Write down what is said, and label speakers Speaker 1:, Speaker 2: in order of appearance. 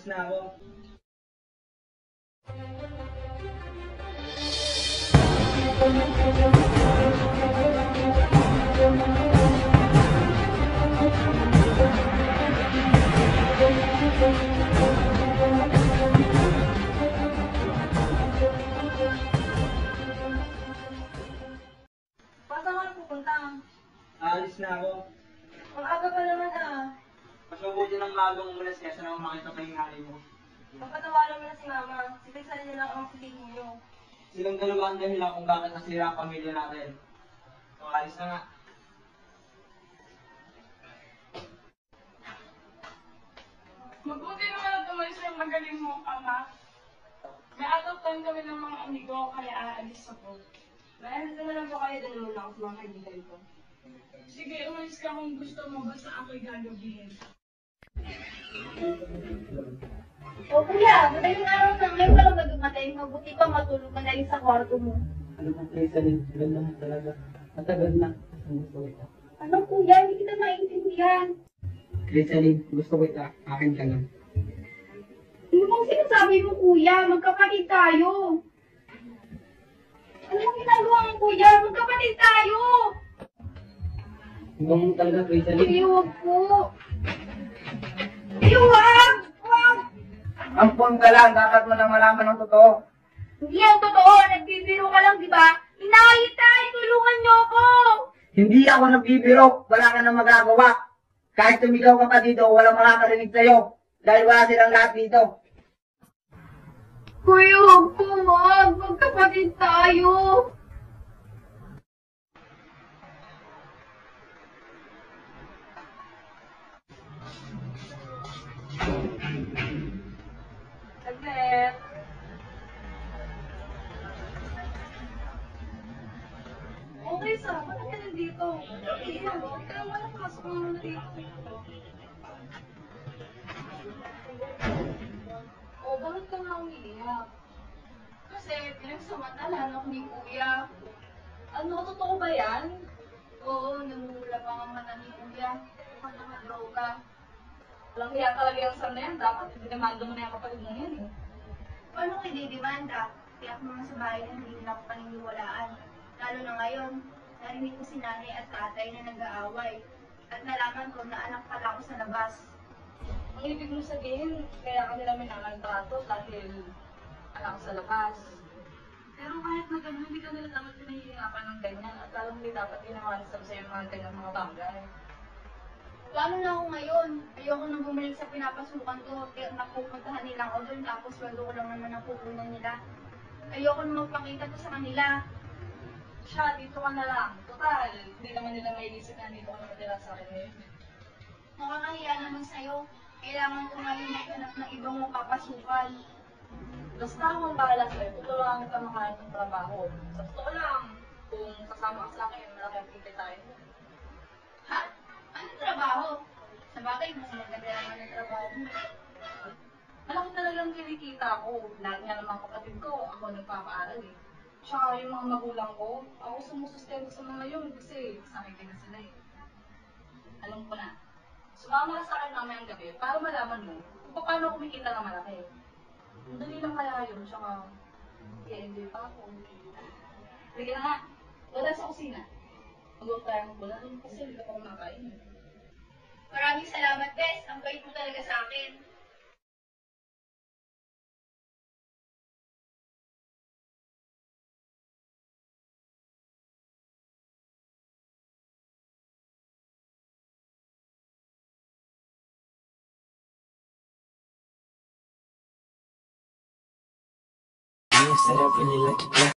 Speaker 1: Aalis na ako.
Speaker 2: Basta ka pupunta.
Speaker 1: Aalis na ako.
Speaker 2: Ang aga pa naman
Speaker 1: Mas mabuti ng magong umulas kesa na makita pa yung nanay mo.
Speaker 2: Magpatawalan mo na si Mama. Si Pixar niya lang ang sabihin niyo.
Speaker 1: Silang dalawa ang dahilan kung bakit nasira ang pamilya natin. So, alis na nga.
Speaker 3: Mabuti naman at umalis yung magaling mo, Ama. May out of time kami ng mga amigo, kaya aalis ako.
Speaker 2: Dahil na lang po kayo, doon muna ako sa mga kaibigan ko.
Speaker 3: Sige, umalis ka kung gusto mo, basta ako'y gagabihin.
Speaker 4: O kuya, madaling araw na ngayon ka lang madumatay. Mabuti pa matulog ka na rin sa kwarto mo.
Speaker 1: Ano kung kayo sa ganda naman talaga. Matagal na. Gusto kita.
Speaker 4: Ano kuya, hindi kita maintindihan.
Speaker 1: Rizalin, gusto kita. Akin ka lang.
Speaker 4: Ano bang sinasabi mo kuya? Magkapatid tayo. Ano bang ginagawa mo kuya? Magkapatid tayo.
Speaker 1: Ikaw mo talaga, Rizalin.
Speaker 4: Kuya, huwag po. Kuya, huwag! Huwag!
Speaker 1: Ampun ka lang. Dapat mo nang malaman ng totoo.
Speaker 4: Hindi ang totoo. Nagbibiro ka lang, di ba? Inahit tayo! Tulungan niyo ako!
Speaker 1: Hindi ako nagbibiro. Wala ka nang magagawa. Kahit tumigaw ka pa dito, walang makakarinig sa'yo. Dahil wala silang lahat dito.
Speaker 4: Kuya, huwag po, huwag! Magkapatid tayo!
Speaker 2: Saglit. Okay, Sam. Ba't ka nandito? Iyan. Kaya wala pasok mo muna dito. O, bakit ka nga umiiyak? Kasi pinagsamantalahan ako ni Kuya. Ano, totoo ba yan? Oo, namumula pa ang mata ni Kuya. Mukhang nakadroga. Walang hiya talaga yung Sam na yan. Dapat dinamanda mo na yung kapatid mo yan eh.
Speaker 4: Paano ko ididimanda? Kaya ako mga sa bahay na hindi nila ako paniniwalaan. Lalo na ngayon, narinig ko si nanay at tatay na nag-aaway. At nalaman ko na anak pala ako sa labas.
Speaker 2: Ang ibig mo sabihin, kaya ka nila minamaltrato dahil anak ko sa labas. Pero kahit na gano'n, hindi ka nila dapat pinahihirapan ng ganyan at lalong hindi dapat ginawa sa sa'yo mga ganyan mga bagay.
Speaker 4: Lalo na ako ngayon. Ayoko nang bumalik sa pinapasukan ko. Kaya napupuntahan nila ako doon tapos walo ko lang naman ang pupunan nila. Ayoko na magpakita to sa kanila.
Speaker 2: Siya, dito ka na lang. Total, hindi naman nila maiisip na dito ka nakatira sa akin ngayon.
Speaker 4: Nakakahiya naman sa'yo. Kailangan ko ngayon maghanap ng ibang mapapasukan.
Speaker 2: Basta akong bahala sa'yo, tutulungan kita makahanap ng trabaho. Sa totoo lang, kung kasama ka sa akin, malaki ang kita tayo.
Speaker 4: Ha? Anong trabaho? Sa bagay, mas maganda naman ang trabaho mo.
Speaker 2: Malaki talagang kinikita ko. Lahat nga ng mga kapatid ko, ako nagpapaaral eh. Tsaka yung mga magulang ko, ako sumusustento sa mga yun kasi sakit na sila eh. Alam ko na. Sumama ka sa akin mamayang gabi para malaman mo kung paano kumikita ng malaki. Dali lang kaya yun, tsaka i-enjoy pa ako. Sige na nga, wala sa kusina. Mag-work tayo ng bulan kasi hindi ako kumakain.
Speaker 4: Maraming salamat, Bes. Ang bait mo talaga sa akin.
Speaker 5: Said I really like it black.